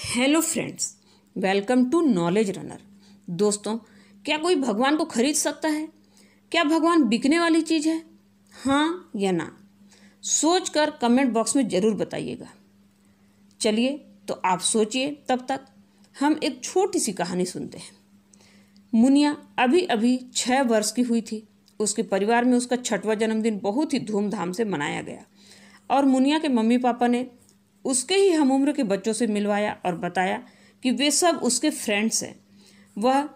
Hello friends, welcome to Knowledge Runner. दोस्तों, क्या कोई भगवान को खरीद सकता है? क्या भगवान बिकने वाली चीज़ है? हाँ या ना? सोच कर कमेंट बॉक्स में ज़रूर बताइएगा। चलिए तो आप सोचिए, तब तक हम एक छोटी सी कहानी सुनते हैं। मुनिया अभी अभी 6 वर्ष की हुई थी। उसके परिवार में उसका 6वां जन्मदिन बहुत ही धूमधाम से मनाया गया और मुनिया के मम्मी पापा ने उसके ही हम उम्र के बच्चों से मिलवाया और बताया कि वे सब उसके फ्रेंड्स हैं। वह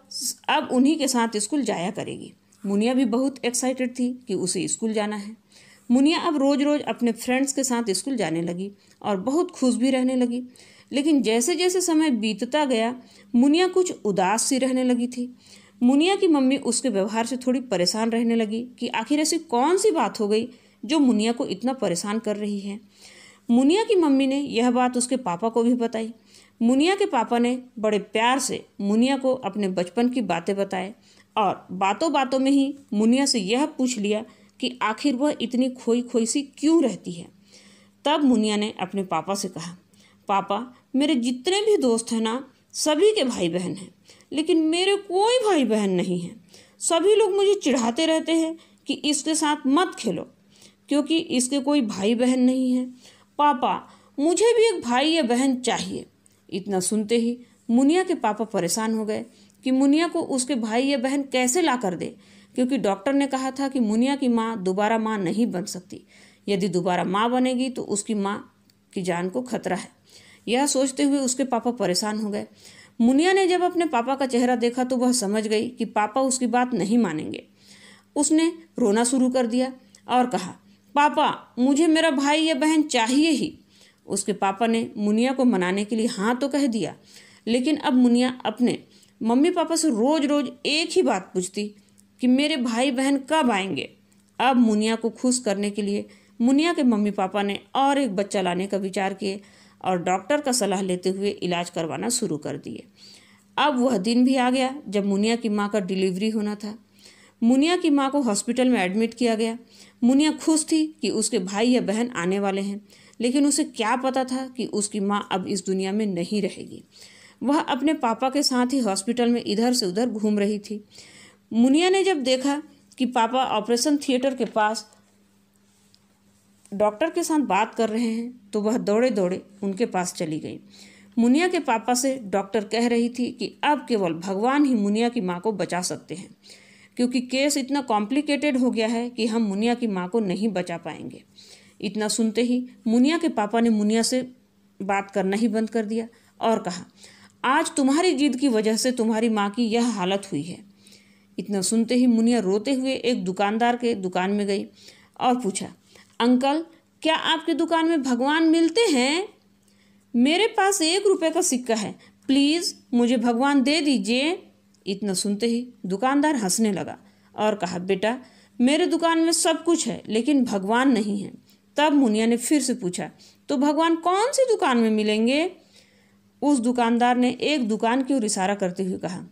अब उन्हीं के साथ स्कूल जाया करेगी। मुनिया भी बहुत एक्साइटेड थी कि उसे स्कूल जाना है। मुनिया अब रोज़ रोज़ अपने फ्रेंड्स के साथ स्कूल जाने लगी और बहुत खुश भी रहने लगी। लेकिन जैसे जैसे समय बीतता गया, मुनिया कुछ उदास सी रहने लगी थी। मुनिया की मम्मी उसके व्यवहार से थोड़ी परेशान रहने लगी कि आखिर ऐसी कौन सी बात हो गई जो मुनिया को इतना परेशान कर रही है। मुनिया की मम्मी ने यह बात उसके पापा को भी बताई। मुनिया के पापा ने बड़े प्यार से मुनिया को अपने बचपन की बातें बताए और बातों बातों में ही मुनिया से यह पूछ लिया कि आखिर वह इतनी खोई खोई सी क्यों रहती है। तब मुनिया ने अपने पापा से कहा, पापा, मेरे जितने भी दोस्त हैं ना, सभी के भाई बहन हैं, लेकिन मेरे कोई भाई बहन नहीं है। सभी लोग मुझे चिढ़ाते रहते हैं कि इसके साथ मत खेलो क्योंकि इसके कोई भाई बहन नहीं है। पापा, मुझे भी एक भाई या बहन चाहिए। इतना सुनते ही मुनिया के पापा परेशान हो गए कि मुनिया को उसके भाई या बहन कैसे ला कर दे, क्योंकि डॉक्टर ने कहा था कि मुनिया की माँ दोबारा माँ नहीं बन सकती। यदि दोबारा माँ बनेगी तो उसकी माँ की जान को खतरा है। यह सोचते हुए उसके पापा परेशान हो गए। मुनिया ने जब अपने पापा का चेहरा देखा तो वह समझ गई कि पापा उसकी बात नहीं मानेंगे। उसने रोना शुरू कर दिया और कहा, पापा, मुझे मेरा भाई या बहन चाहिए ही। उसके पापा ने मुनिया को मनाने के लिए हाँ तो कह दिया, लेकिन अब मुनिया अपने मम्मी पापा से रोज़ रोज़ एक ही बात पूछती कि मेरे भाई बहन कब आएंगे। अब मुनिया को खुश करने के लिए मुनिया के मम्मी पापा ने और एक बच्चा लाने का विचार किए और डॉक्टर का सलाह लेते हुए इलाज करवाना शुरू कर दिए। अब वह दिन भी आ गया जब मुनिया की माँ का डिलीवरी होना था। मुनिया की माँ को हॉस्पिटल में एडमिट किया गया। मुनिया खुश थी कि उसके भाई या बहन आने वाले हैं, लेकिन उसे क्या पता था कि उसकी माँ अब इस दुनिया में नहीं रहेगी। वह अपने पापा के साथ ही हॉस्पिटल में इधर से उधर घूम रही थी। मुनिया ने जब देखा कि पापा ऑपरेशन थिएटर के पास डॉक्टर के साथ बात कर रहे हैं तो वह दौड़े दौड़े उनके पास चली गई। मुनिया के पापा से डॉक्टर कह रही थी कि अब केवल भगवान ही मुनिया की माँ को बचा सकते हैं, क्योंकि केस इतना कॉम्प्लिकेटेड हो गया है कि हम मुनिया की माँ को नहीं बचा पाएंगे। इतना सुनते ही मुनिया के पापा ने मुनिया से बात करना ही बंद कर दिया और कहा, आज तुम्हारी जिद की वजह से तुम्हारी माँ की यह हालत हुई है। इतना सुनते ही मुनिया रोते हुए एक दुकानदार के दुकान में गई और पूछा, अंकल, क्या आपकी दुकान में भगवान मिलते हैं? मेरे पास 1 रुपये का सिक्का है, प्लीज़ मुझे भगवान दे दीजिए। इतना सुनते ही दुकानदार हंसने लगा और कहा, बेटा, मेरे दुकान में सब कुछ है लेकिन भगवान नहीं है। तब मुनिया ने फिर से पूछा, तो भगवान कौन सी दुकान में मिलेंगे? उस दुकानदार ने एक दुकान की ओर इशारा करते हुए कहा,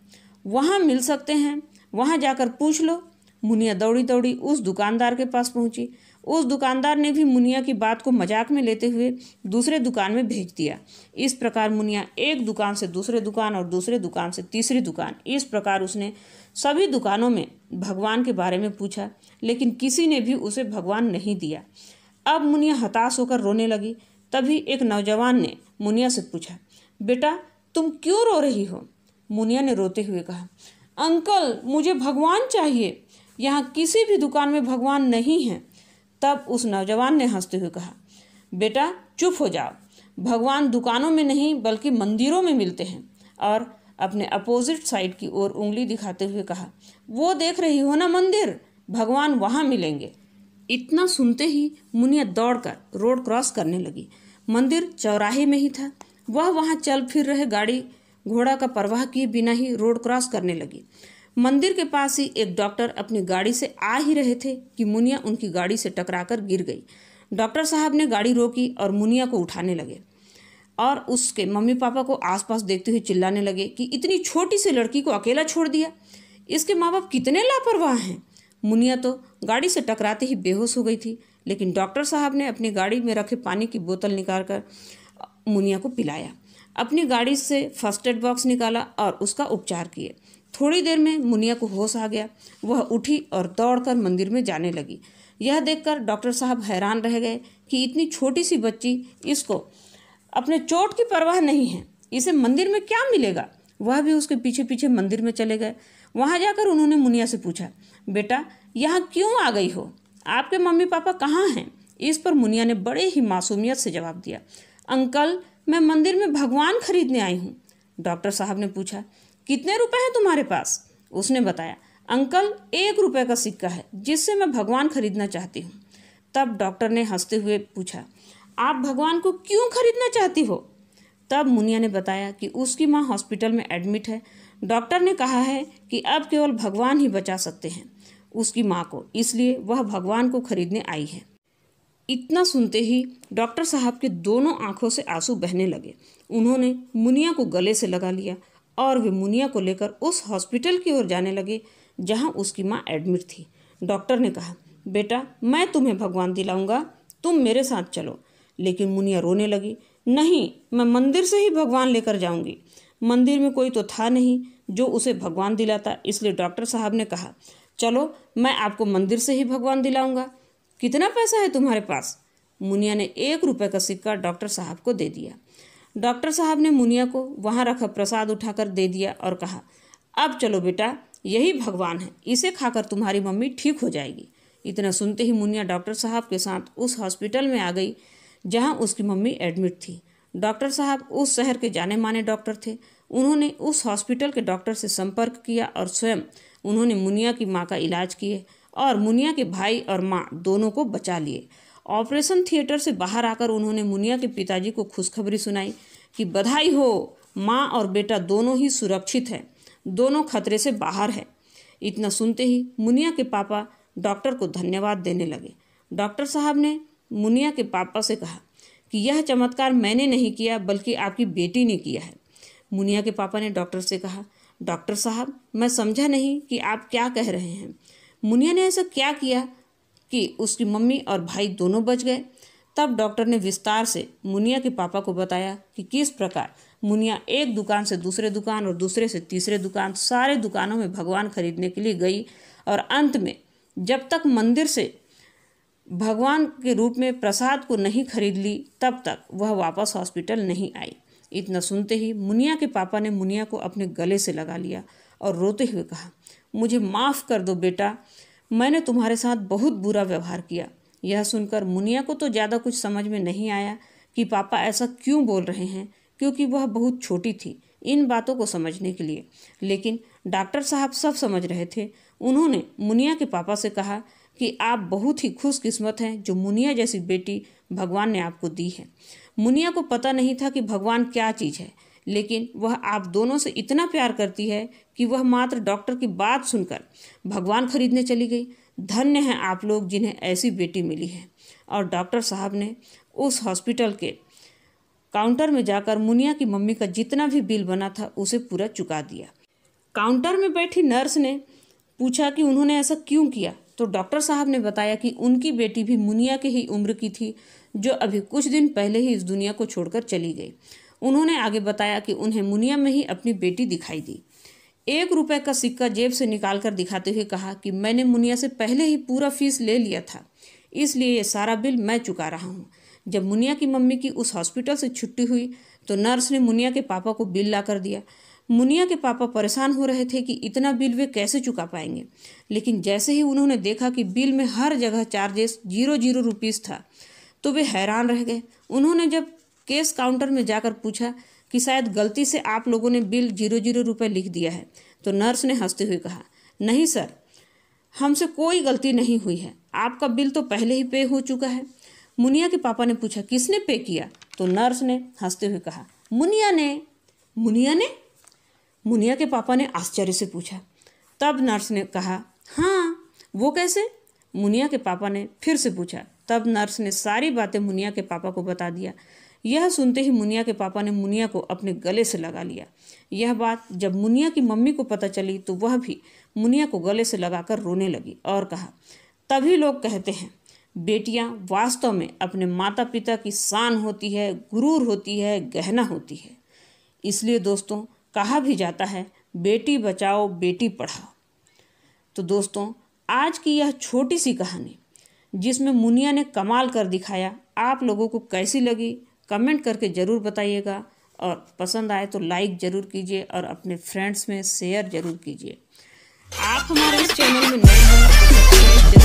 वहाँ मिल सकते हैं, वहाँ जाकर पूछ लो। मुनिया दौड़ी दौड़ी उस दुकानदार के पास पहुंची। उस दुकानदार ने भी मुनिया की बात को मजाक में लेते हुए दूसरे दुकान में भेज दिया। इस प्रकार मुनिया एक दुकान से दूसरे दुकान और दूसरे दुकान से तीसरी दुकान, इस प्रकार उसने सभी दुकानों में भगवान के बारे में पूछा, लेकिन किसी ने भी उसे भगवान नहीं दिया। अब मुनिया हताश होकर रोने लगी। तभी एक नौजवान ने मुनिया से पूछा, बेटा, तुम क्यों रो रही हो? मुनिया ने रोते हुए कहा, अंकल, मुझे भगवान चाहिए, यहाँ किसी भी दुकान में भगवान नहीं है। तब उस नौजवान ने हंसते हुए कहा, बेटा, चुप हो जाओ, भगवान दुकानों में नहीं बल्कि मंदिरों में मिलते हैं। और अपने अपोजिट साइड की ओर उंगली दिखाते हुए कहा, वो देख रही हो ना मंदिर, भगवान वहाँ मिलेंगे। इतना सुनते ही मुनिया दौड़कर रोड क्रॉस करने लगी। मंदिर चौराहे में ही था। वह वहाँ चल फिर रहे गाड़ी घोड़ा का परवाह किए बिना ही रोड क्रॉस करने लगी। मंदिर के पास ही एक डॉक्टर अपनी गाड़ी से आ ही रहे थे कि मुनिया उनकी गाड़ी से टकराकर गिर गई। डॉक्टर साहब ने गाड़ी रोकी और मुनिया को उठाने लगे और उसके मम्मी पापा को आसपास देखते हुए चिल्लाने लगे कि इतनी छोटी सी लड़की को अकेला छोड़ दिया, इसके माँ बाप कितने लापरवाह हैं। मुनिया तो गाड़ी से टकराते ही बेहोश हो गई थी, लेकिन डॉक्टर साहब ने अपनी गाड़ी में रखे पानी की बोतल निकाल कर मुनिया को पिलाया। अपनी गाड़ी से फर्स्ट एड बॉक्स निकाला और उसका उपचार किए। थोड़ी देर में मुनिया को होश आ गया। वह उठी और दौड़कर मंदिर में जाने लगी। यह देखकर डॉक्टर साहब हैरान रह गए कि इतनी छोटी सी बच्ची, इसको अपने चोट की परवाह नहीं है, इसे मंदिर में क्या मिलेगा। वह भी उसके पीछे पीछे मंदिर में चले गए। वहां जाकर उन्होंने मुनिया से पूछा, बेटा यहाँ क्यों आ गई हो, आपके मम्मी पापा कहाँ हैं। इस पर मुनिया ने बड़े ही मासूमियत से जवाब दिया, अंकल मैं मंदिर में भगवान खरीदने आई हूँ। डॉक्टर साहब ने पूछा, कितने रुपए हैं तुम्हारे पास। उसने बताया, अंकल 1 रुपए का सिक्का है जिससे मैं भगवान खरीदना चाहती हूँ। तब डॉक्टर ने हंसते हुए पूछा, आप भगवान को क्यों खरीदना चाहती हो। तब मुनिया ने बताया कि उसकी माँ हॉस्पिटल में एडमिट है। डॉक्टर ने कहा है कि अब केवल भगवान ही बचा सकते हैं उसकी माँ को, इसलिए वह भगवान को खरीदने आई है। इतना सुनते ही डॉक्टर साहब के दोनों आंखों से आंसू बहने लगे। उन्होंने मुनिया को गले से लगा लिया और वे मुनिया को लेकर उस हॉस्पिटल की ओर जाने लगे जहां उसकी माँ एडमिट थी। डॉक्टर ने कहा, बेटा मैं तुम्हें भगवान दिलाऊंगा, तुम मेरे साथ चलो। लेकिन मुनिया रोने लगी, नहीं मैं मंदिर से ही भगवान लेकर जाऊंगी। मंदिर में कोई तो था नहीं जो उसे भगवान दिलाता, इसलिए डॉक्टर साहब ने कहा, चलो मैं आपको मंदिर से ही भगवान दिलाऊंगा। कितना पैसा है तुम्हारे पास। मुनिया ने 1 रुपए का सिक्का डॉक्टर साहब को दे दिया। डॉक्टर साहब ने मुनिया को वहां रखा प्रसाद उठाकर दे दिया और कहा, अब चलो बेटा, यही भगवान है, इसे खाकर तुम्हारी मम्मी ठीक हो जाएगी। इतना सुनते ही मुनिया डॉक्टर साहब के साथ उस हॉस्पिटल में आ गई जहां उसकी मम्मी एडमिट थी। डॉक्टर साहब उस शहर के जाने माने डॉक्टर थे। उन्होंने उस हॉस्पिटल के डॉक्टर से संपर्क किया और स्वयं उन्होंने मुनिया की माँ का इलाज किए और मुनिया के भाई और माँ दोनों को बचा लिए। ऑपरेशन थिएटर से बाहर आकर उन्होंने मुनिया के पिताजी को खुशखबरी सुनाई कि बधाई हो, माँ और बेटा दोनों ही सुरक्षित हैं, दोनों खतरे से बाहर है। इतना सुनते ही मुनिया के पापा डॉक्टर को धन्यवाद देने लगे। डॉक्टर साहब ने मुनिया के पापा से कहा कि यह चमत्कार मैंने नहीं किया बल्कि आपकी बेटी ने किया है। मुनिया के पापा ने डॉक्टर से कहा, डॉक्टर साहब मैं समझा नहीं कि आप क्या कह रहे हैं। मुनिया ने ऐसा क्या किया कि उसकी मम्मी और भाई दोनों बच गए। तब डॉक्टर ने विस्तार से मुनिया के पापा को बताया कि किस प्रकार मुनिया एक दुकान से दूसरे दुकान और दूसरे से तीसरे दुकान, सारे दुकानों में भगवान खरीदने के लिए गई और अंत में जब तक मंदिर से भगवान के रूप में प्रसाद को नहीं खरीद ली तब तक वह वापस हॉस्पिटल नहीं आई। इतना सुनते ही मुनिया के पापा ने मुनिया को अपने गले से लगा लिया और रोते हुए कहा, मुझे माफ़ कर दो बेटा, मैंने तुम्हारे साथ बहुत बुरा व्यवहार किया। यह सुनकर मुनिया को तो ज़्यादा कुछ समझ में नहीं आया कि पापा ऐसा क्यों बोल रहे हैं, क्योंकि वह बहुत छोटी थी इन बातों को समझने के लिए। लेकिन डॉक्टर साहब सब समझ रहे थे। उन्होंने मुनिया के पापा से कहा कि आप बहुत ही खुशकिस्मत हैं जो मुनिया जैसी बेटी भगवान ने आपको दी है। मुनिया को पता नहीं था कि भगवान क्या चीज़ है, लेकिन वह आप दोनों से इतना प्यार करती है कि वह मात्र डॉक्टर की बात सुनकर भगवान खरीदने चली गई। धन्य हैं आप लोग जिन्हें ऐसी बेटी मिली है। और डॉक्टर साहब ने उस हॉस्पिटल के काउंटर में जाकर मुनिया की मम्मी का जितना भी बिल बना था उसे पूरा चुका दिया। काउंटर में बैठी नर्स ने पूछा कि उन्होंने ऐसा क्यों किया, तो डॉक्टर साहब ने बताया कि उनकी बेटी भी मुनिया के ही उम्र की थी जो अभी कुछ दिन पहले ही इस दुनिया को छोड़कर चली गई। उन्होंने आगे बताया कि उन्हें मुनिया में ही अपनी बेटी दिखाई दी। 1 रुपए का सिक्का जेब से निकालकर दिखाते हुए कहा कि मैंने मुनिया से पहले ही पूरा फीस ले लिया था, इसलिए ये सारा बिल मैं चुका रहा हूँ। जब मुनिया की मम्मी की उस हॉस्पिटल से छुट्टी हुई तो नर्स ने मुनिया के पापा को बिल ला कर दिया। मुनिया के पापा परेशान हो रहे थे कि इतना बिल वे कैसे चुका पाएंगे, लेकिन जैसे ही उन्होंने देखा कि बिल में हर जगह चार्जेस 0 रुपीज़ था तो वे हैरान रह गए। उन्होंने जब केस काउंटर में जाकर पूछा कि शायद गलती से आप लोगों ने बिल 0 रुपए लिख दिया है, तो नर्स ने हंसते हुए कहा, नहीं सर, हमसे कोई गलती नहीं हुई है, आपका बिल तो पहले ही पे हो चुका है। मुनिया के पापा ने पूछा, किसने पे किया, तो नर्स ने हंसते हुए कहा, मुनिया ने। मुनिया ने? मुनिया के पापा ने आश्चर्य से पूछा। तब नर्स ने कहा, हाँ, वो कैसे? मुनिया के पापा ने फिर से पूछा। तब नर्स ने सारी बातें मुनिया के पापा को बता दिया। यह सुनते ही मुनिया के पापा ने मुनिया को अपने गले से लगा लिया। यह बात जब मुनिया की मम्मी को पता चली तो वह भी मुनिया को गले से लगाकर रोने लगी और कहा, तभी लोग कहते हैं बेटियां वास्तव में अपने माता पिता की शान होती है, गुरूर होती है, गहना होती है। इसलिए दोस्तों कहा भी जाता है बेटी बचाओ बेटी पढ़ाओ। तो दोस्तों आज की यह छोटी सी कहानी जिसमें मुनिया ने कमाल कर दिखाया, आप लोगों को कैसी लगी कमेंट करके ज़रूर बताइएगा, और पसंद आए तो लाइक ज़रूर कीजिए और अपने फ्रेंड्स में शेयर ज़रूर कीजिए। आप हमारे इस चैनल में नए हैं तो सब्सक्राइब